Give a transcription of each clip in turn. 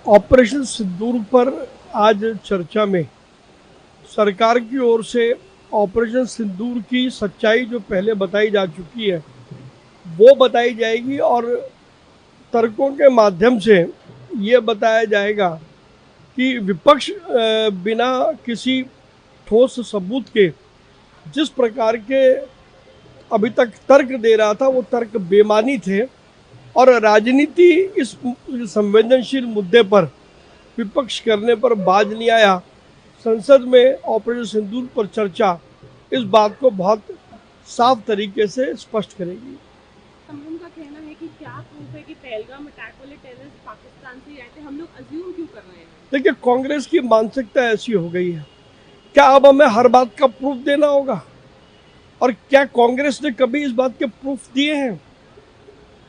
Operation सिंदूर पर आज चर्चा में सरकार की ओर से ऑपरेशन सिंदूर की सच्चाई जो पहले बताई जा चुकी है वो बताई जाएगी और तर्कों के माध्यम से ये बताया जाएगा कि विपक्ष बिना किसी ठोस सबूत के जिस प्रकार के अभी तक तर्क दे रहा था वो तर्क बेमानी थे और राजनीति इस संवेदनशील मुद्दे पर विपक्ष करने पर बाज नहीं आया। संसद में ऑपरेशन सिंदूर पर चर्चा इस बात को बहुत साफ तरीके से स्पष्ट करेगी। उनका कहना है कि क्या प्रूफ है कि पहलगाम अटैक वाले टेररिस्ट पाकिस्तान से आए थे, हम लोग अज्यूम क्यों कर रहे हैं? देखिए, कांग्रेस की मानसिकता ऐसी हो गई है, क्या अब हमें हर बात का प्रूफ देना होगा? और क्या कांग्रेस ने कभी इस बात के प्रूफ दिए हैं?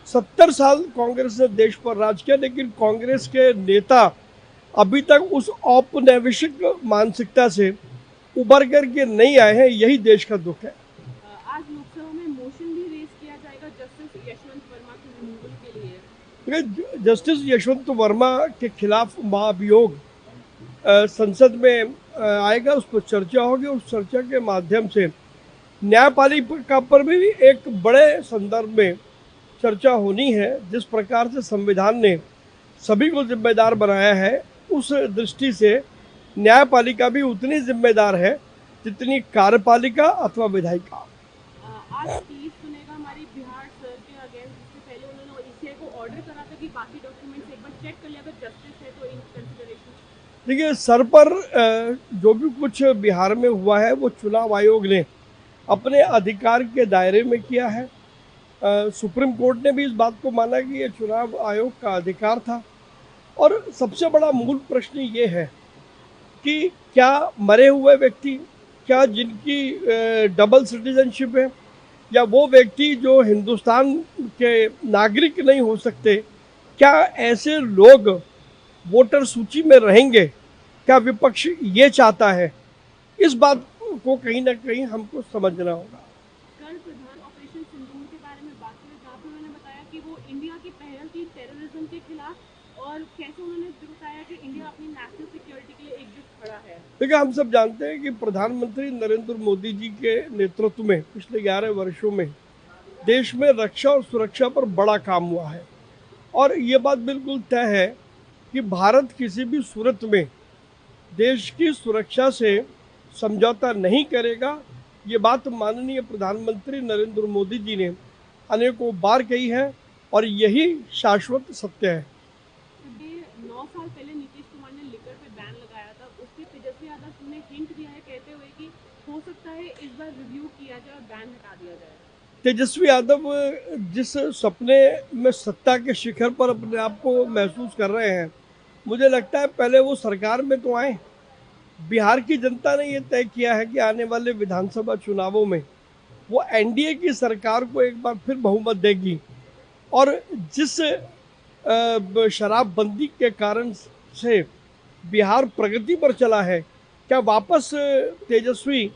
70 साल कांग्रेस ने देश पर राज किया, लेकिन कांग्रेस के नेता अभी तक उस औपनिवेशिक मानसिकता से उबर करके नहीं आए हैं। यही देश का दुख है। आज लोकसभा में मोशन भी रेज किया जाएगा जस्टिस यशवंत वर्मा के रिमूवल के लिए। जस्टिस यशवंत वर्मा के खिलाफ महाभियोग संसद में आएगा, उस पर चर्चा होगी। उस चर्चा के माध्यम से न्यायपालिका पर भी एक बड़े संदर्भ में चर्चा होनी है। जिस प्रकार से संविधान ने सभी को जिम्मेदार बनाया है, उस दृष्टि से न्यायपालिका भी उतनी जिम्मेदार है जितनी कार्यपालिका अथवा विधायिका। आज केस सुनेगा हमारी बिहार सर के अगेंस्ट, जिससे पहले उन्होंने ईसीआई को ऑर्डर करा था कि बाकी डॉक्यूमेंट्स एक बार चेक कर ले, अगर जस्टिस है तो इन कंसिडरेशन। देखिए, सर पर जो भी कुछ बिहार में हुआ है वो चुनाव आयोग ने अपने अधिकार के दायरे में किया है। सुप्रीम कोर्ट ने भी इस बात को माना कि ये चुनाव आयोग का अधिकार था। और सबसे बड़ा मूल प्रश्न ये है कि क्या मरे हुए व्यक्ति, क्या जिनकी डबल सिटीजनशिप है, या वो व्यक्ति जो हिंदुस्तान के नागरिक नहीं हो सकते, क्या ऐसे लोग वोटर सूची में रहेंगे? क्या विपक्ष ये चाहता है? इस बात को कहीं ना कहीं हमको समझना होगा। कल प्रधान ऑपरेशन सिंदूर के बारे में बात करें, जहाँ पर उन्होंने बताया कि वो इंडिया की पहल थी टेररिज्म के खिलाफ, और कैसे उन्होंने बताया कि इंडिया अपनी नेशनल सिक्योरिटी के लिए एकजुट खड़ा है। देखिए, हम सब जानते हैं कि प्रधानमंत्री नरेंद्र मोदी जी के नेतृत्व में पिछले 11 वर्षों में देश में रक्षा और सुरक्षा पर बड़ा काम हुआ है। और ये बात बिल्कुल तय है कि भारत किसी भी सूरत में देश की सुरक्षा से समझौता नहीं करेगा। ये बात माननीय प्रधानमंत्री नरेंद्र मोदी जी ने अनेकों बार कही है और यही शाश्वत सत्य है। 9 साल पहले नीतीश कुमार ने लिकर पे बैन लगाया था, उसके तेजस्वी यादव ने हिंट दिया है, कहते हुए कि हो सकता है इस बार रिव्यू किया जाए और बैन हटा दिया जाए। तेजस्वी यादव जिस सपने में सत्ता के शिखर पर अपने आप को महसूस कर रहे हैं, मुझे लगता है पहले वो सरकार में तो आए। बिहार की जनता ने ये तय किया है कि आने वाले विधानसभा चुनावों में वो एनडीए की सरकार को एक बार फिर बहुमत देगी। और जिस शराबबंदी के कारण से बिहार प्रगति पर चला है, क्या वापस तेजस्वी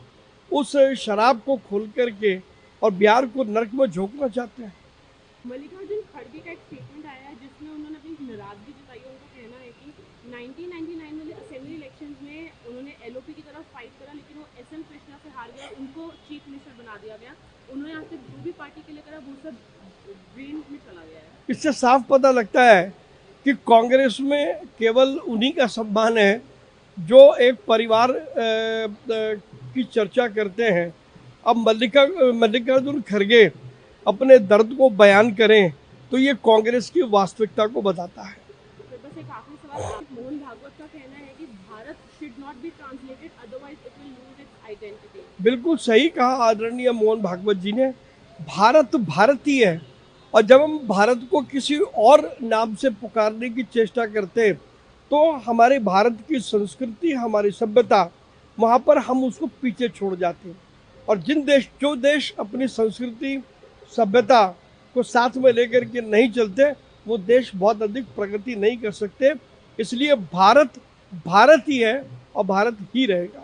उस शराब को खोल करके और बिहार को नर्क में झोंकना चाहते हैं? मल्लिकार्जुन खड़गे का एक स्टेटमेंट आया है जिसमें उन्होंने अपनी नाराजगी जताई है। उनका कहना है कि 1999 वाले असेंबली इलेक्शंस में उन्होंने एलओपी की तरफ फाइट करा, लेकिन वो एसएम कृष्णा से हार गया, उनको चीफ मिनिस्टर बना दिया गया। उन्होंने आज तक जो भी पार्टी के लिए करा वो सब ड्रेन में चला गया है। इससे साफ पता लगता है कि कांग्रेस में केवल उन्हीं का सम्मान है जो एक परिवार की चर्चा करते हैं। अब मल्लिकार्जुन खड़गे अपने दर्द को बयान करें तो ये कांग्रेस की वास्तविकता को बताता है। बस एक आखिरी सवाल, मोहन भागवत का कहना है कि Bharat should not be translated, otherwise it will lose its identity. बिल्कुल सही कहा आदरणीय मोहन भागवत जी ने। भारत भारतीय है, और जब हम भारत को किसी और नाम से पुकारने की चेष्टा करते तो हमारे भारत की संस्कृति, हमारी सभ्यता, वहाँ पर हम उसको पीछे छोड़ जाते हैं। और जो देश अपनी संस्कृति, सभ्यता को साथ में लेकर के नहीं चलते, वो देश बहुत अधिक प्रगति नहीं कर सकते। इसलिए भारत भारत ही है और भारत ही रहेगा।